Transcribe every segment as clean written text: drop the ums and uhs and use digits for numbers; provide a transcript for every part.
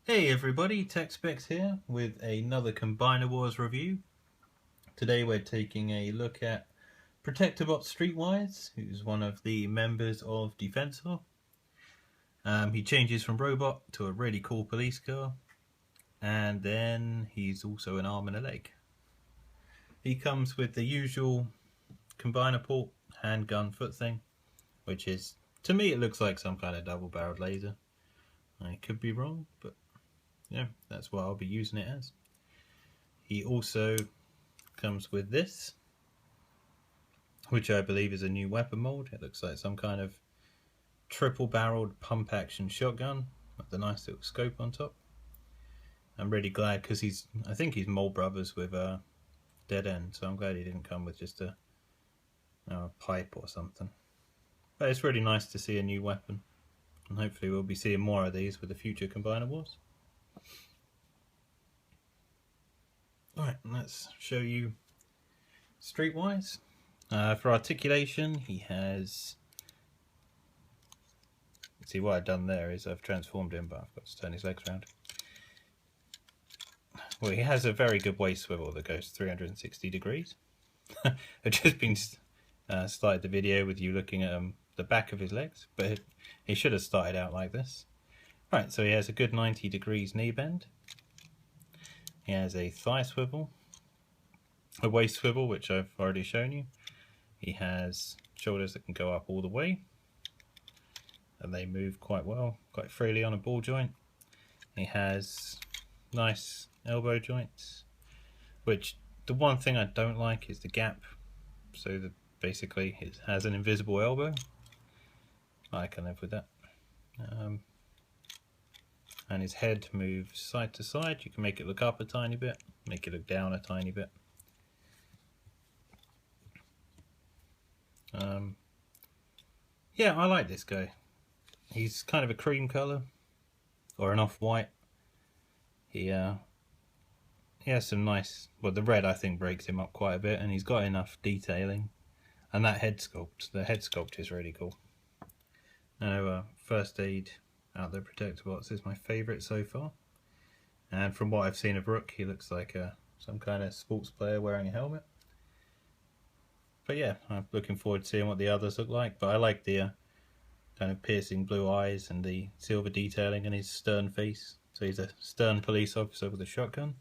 Hey everybody, TechSpecs here with another Combiner Wars review. Today we're taking a look at Protectobot Streetwise, who's one of the members of Defensor. He changes from robot to a really cool police car, and then he's also an arm and a leg. He comes with the usual combiner port handgun foot thing, which is, to me it looks like some kind of double-barreled laser. I could be wrong, but yeah, that's what I'll be using it as. He also comes with this, which I believe is a new weapon mold. It looks like some kind of triple-barreled pump-action shotgun with a nice little scope on top. I'm really glad because I think he's mold brothers with a dead end, so I'm glad he didn't come with just a pipe or something. But it's really nice to see a new weapon, and hopefully we'll be seeing more of these with the future Combiner Wars. Alright, let's show you Streetwise. For articulation, he has... See, what I've done there is I've transformed him, but I've got to turn his legs around. Well, he has a very good waist swivel that goes 360 degrees. I've just been started the video with you looking at the back of his legs, but he should have started out like this. Right, so he has a good 90 degrees knee bend. He has a thigh swivel, a waist swivel, which I've already shown you. He has shoulders that can go up all the way, and they move quite well, quite freely on a ball joint. He has nice elbow joints, which the one thing I don't like is the gap, so that basically it has an invisible elbow. I can live with that. And his head moves side to side. You can make it look up a tiny bit, make it look down a tiny bit. Yeah, I like this guy. He's kind of a cream colour, or an off-white. He has some nice, well, the red I think breaks him up quite a bit, and he's got enough detailing. And that head sculpt, the head sculpt is really cool. Now, First Aid out there, Protectobots is my favourite so far, and from what I've seen of Rook, he looks like some kind of sports player wearing a helmet. But yeah, I'm looking forward to seeing what the others look like, but I like the kind of piercing blue eyes and the silver detailing in his stern face. So he's a stern police officer with a shotgun.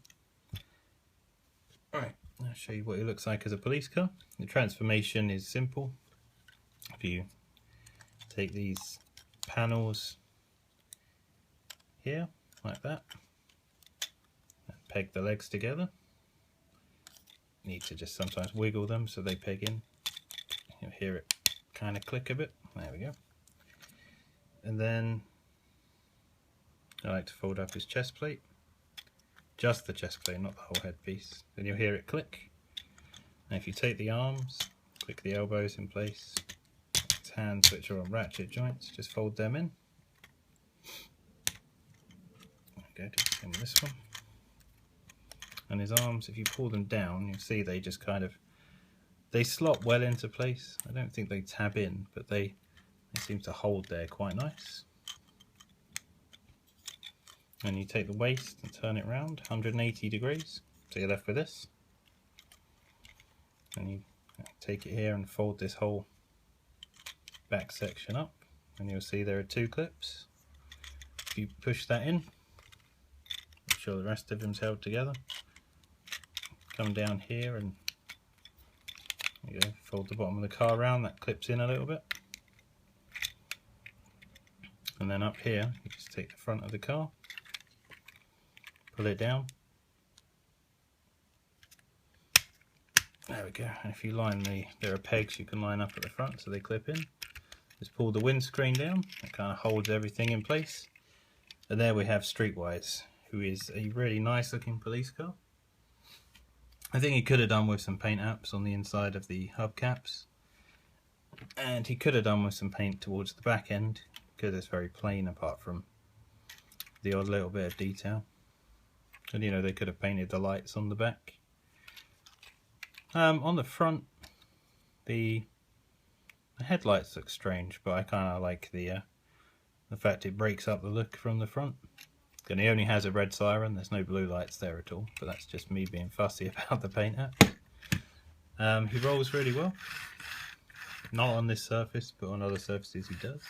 Alright, I'll show you what he looks like as a police car. The transformation is simple. If you take these panels here, like that, and peg the legs together. You need to just sometimes wiggle them so they peg in. You'll hear it kind of click a bit. There we go. And then I like to fold up his chest plate. Just the chest plate, not the whole headpiece. Then you'll hear it click. And if you take the arms, click the elbows in place, his hands which are on ratchet joints, just fold them in. Go to this one. And his arms, if you pull them down, you'll see they just kind of, they slot well into place. I don't think they tab in, but they seem to hold there quite nice. And you take the waist and turn it around 180 degrees, so you're left with this. And you take it here and fold this whole back section up, and you'll see there are two clips. If you push that in, make sure the rest of them's held together. Come down here and you go, fold the bottom of the car around, that clips in a little bit. And then up here, you just take the front of the car, pull it down. There we go. And if you line there are pegs you can line up at the front so they clip in. Just pull the windscreen down, it kind of holds everything in place. And there we have Streetwise, who is a really nice looking police car. I think he could have done with some paint apps on the inside of the hubcaps, and he could have done with some paint towards the back end because it's very plain apart from the odd little bit of detail. And you know, they could have painted the lights on the back. On the front, the headlights look strange, but I kind of like the fact it breaks up the look from the front. And he only has a red siren, there's no blue lights there at all, but that's just me being fussy about the paint app. He rolls really well. Not on this surface, but on other surfaces he does.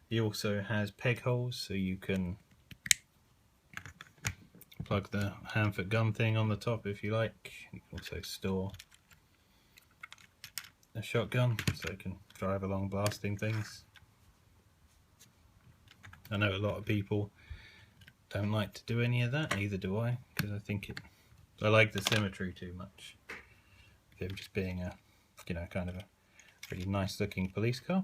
He also has peg holes, so you can plug the hand-foot gun thing on the top if you like. You can also store a shotgun, so you can drive along blasting things. I know a lot of people don't like to do any of that, neither do I, because I like the symmetry too much. Him just being a, kind of a really nice looking police car.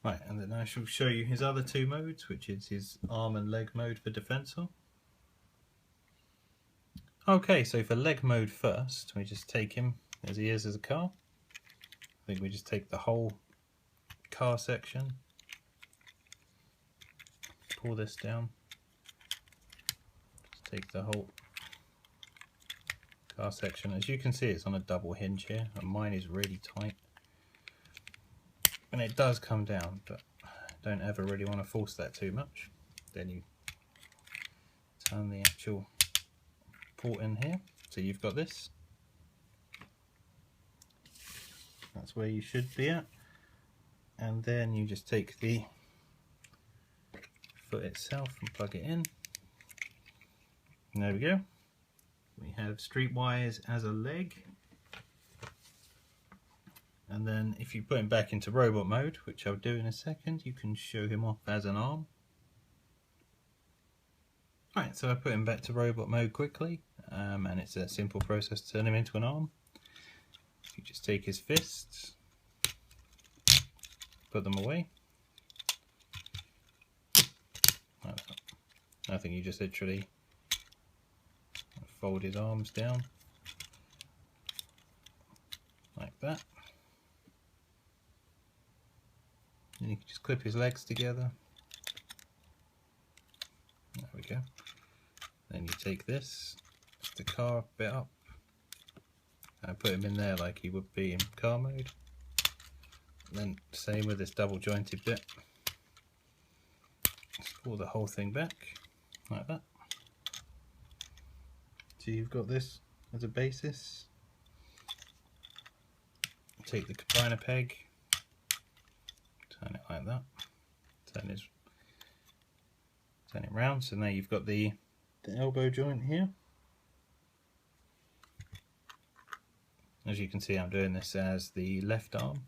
Right, and then I shall show you his other two modes, which is his arm and leg mode for Defensor. Okay, so for leg mode first, we just take him as he is as a car. I think we just take the whole car section, pull this down, just take the whole car section. As you can see, it's on a double hinge here, and mine is really tight. And it does come down, but don't ever really want to force that too much. Then you turn the actual port in here, so you've got this. That's where you should be at. And then you just take the foot itself and plug it in. And there we go. We have Streetwise as a leg. And then if you put him back into robot mode, which I'll do in a second, you can show him off as an arm. Right, so I put him back to robot mode quickly, and it's a simple process to turn him into an arm. You just take his fists, put them away. I think you just literally fold his arms down like that. And you can just clip his legs together. There we go. Then you take this, lift the car bit up, and put him in there like he would be in car mode. And then same with this double jointed bit. Just pull the whole thing back like that. So you've got this as a basis. Take the combiner peg, turn it like that, turn it round, so now you've got the elbow joint here. As you can see, I'm doing this as the left arm.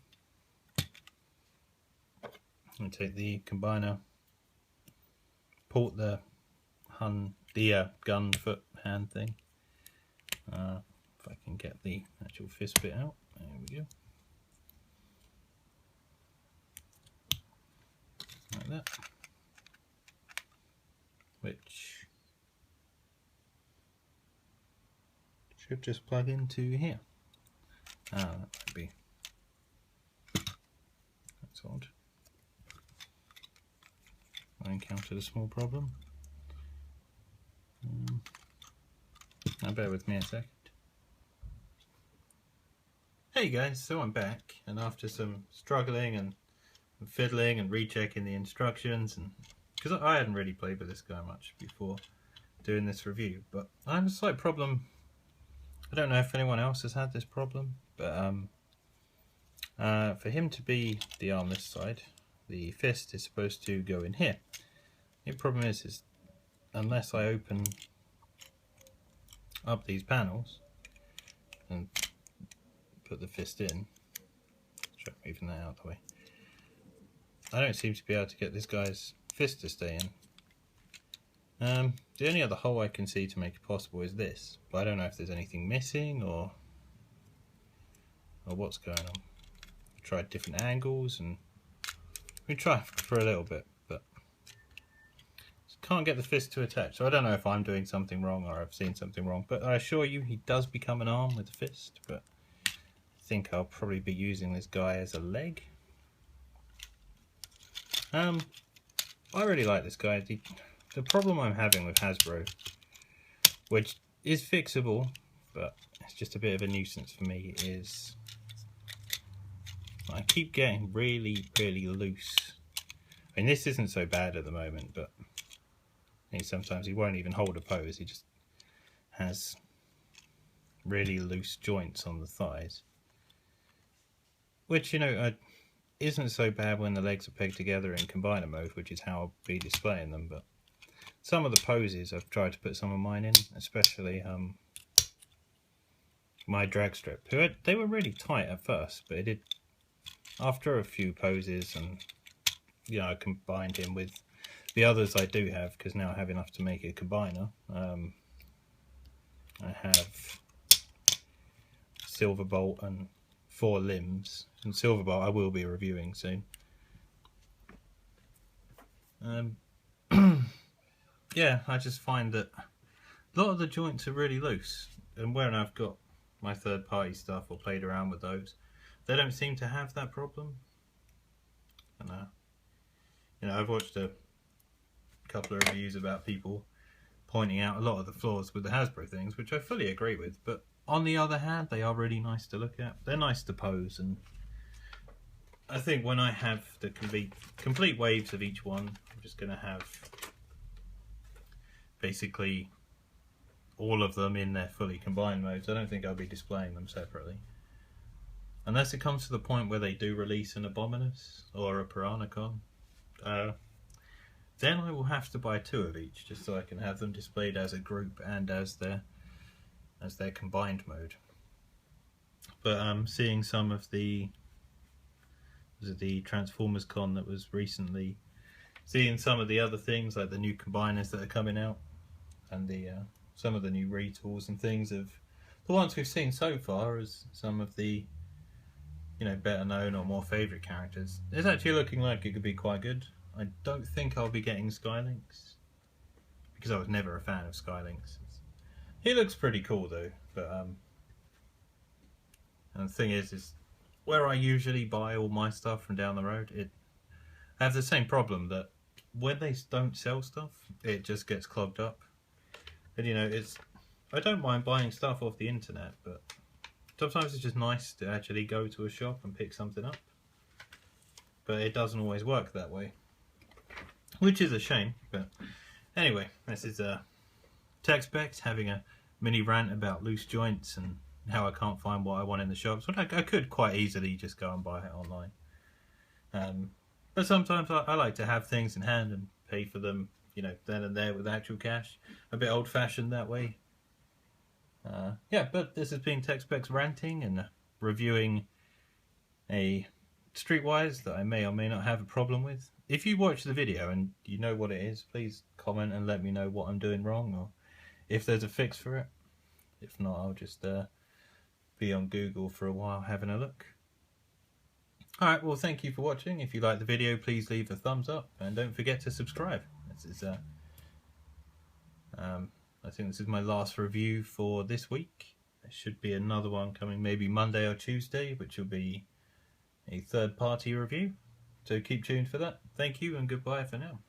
And take the combiner, port the gun foot hand thing. If I can get the actual fist bit out, there we go. Like that, which should just plug into here. That might be, that's odd. I encountered a small problem. Now bear with me a second. Hey guys, so I'm back, and after some struggling and fiddling and rechecking the instructions, and because I hadn't really played with this guy much before doing this review, but I have a slight problem. I don't know if anyone else has had this problem, but for him to be the arm this side, the fist is supposed to go in here. The problem is unless I open up these panels and put the fist in, try moving that out of the way, I don't seem to be able to get this guy's fist to stay in. The only other hole I can see to make it possible is this, but I don't know if there's anything missing or what's going on. I've tried different angles and we tried for a little bit, but can't get the fist to attach. So I don't know if I'm doing something wrong or I've seen something wrong, but I assure you he does become an arm with the fist, but I think I'll probably be using this guy as a leg. I really like this guy. The problem I'm having with Hasbro, which is fixable, but it's just a bit of a nuisance for me, is I keep getting really, really loose I mean, this isn't so bad at the moment, but sometimes he won't even hold a pose. He just has really loose joints on the thighs, which, you know, isn't so bad when the legs are pegged together in combiner mode, which is how I'll be displaying them. But some of the poses I've tried to put some of mine in, especially my drag strip. They were really tight at first, but it did, after a few poses, and you know, I combined him with the others I do have, because now I have enough to make a combiner. I have Silverbolt and 4 limbs, and Silverbolt I will be reviewing soon. Yeah, I just find that a lot of the joints are really loose, and when I've got my third-party stuff or played around with those, they don't seem to have that problem. And you know, I've watched a couple of reviews about people pointing out a lot of the flaws with the Hasbro things, which I fully agree with, but on the other hand, they are really nice to look at. They're nice to pose, and I think when I have the complete waves of each one, I'm just going to have basically all of them in their fully combined modes. I don't think I'll be displaying them separately. Unless it comes to the point where they do release an Abominus or a Piranacon, then I will have to buy 2 of each, just so I can have them displayed as a group and as their combined mode. But seeing some of the Transformers Con that was recently, seeing some of the other things like the new combiners that are coming out, and the some of the new retools and things of the ones we've seen so far as some of the, you know, better known or more favourite characters, it's actually looking like it could be quite good. I don't think I'll be getting Skylinks, because I was never a fan of Skylinks. He looks pretty cool though, but and the thing is where I usually buy all my stuff from down the road, I have the same problem that when they don't sell stuff, it just gets clogged up. And you know, I don't mind buying stuff off the internet, but sometimes it's just nice to actually go to a shop and pick something up. But it doesn't always work that way, which is a shame. But anyway, this is TechSpecs having a mini rant about loose joints and how I can't find what I want in the shops. But I could quite easily just go and buy it online. But sometimes I like to have things in hand and pay for them, you know, then and there with actual cash. A bit old-fashioned that way. Yeah, but this has been TechSpecs ranting and reviewing a Streetwise that I may or may not have a problem with. If you watch the video and you know what it is, please comment and let me know what I'm doing wrong, or if there's a fix for it. If not, I'll just be on Google for a while having a look. Alright, well, thank you for watching. If you like the video, please leave a thumbs up and don't forget to subscribe. This is I think this is my last review for this week. There should be another one coming maybe Monday or Tuesday, which will be a third-party review. So keep tuned for that. Thank you and goodbye for now.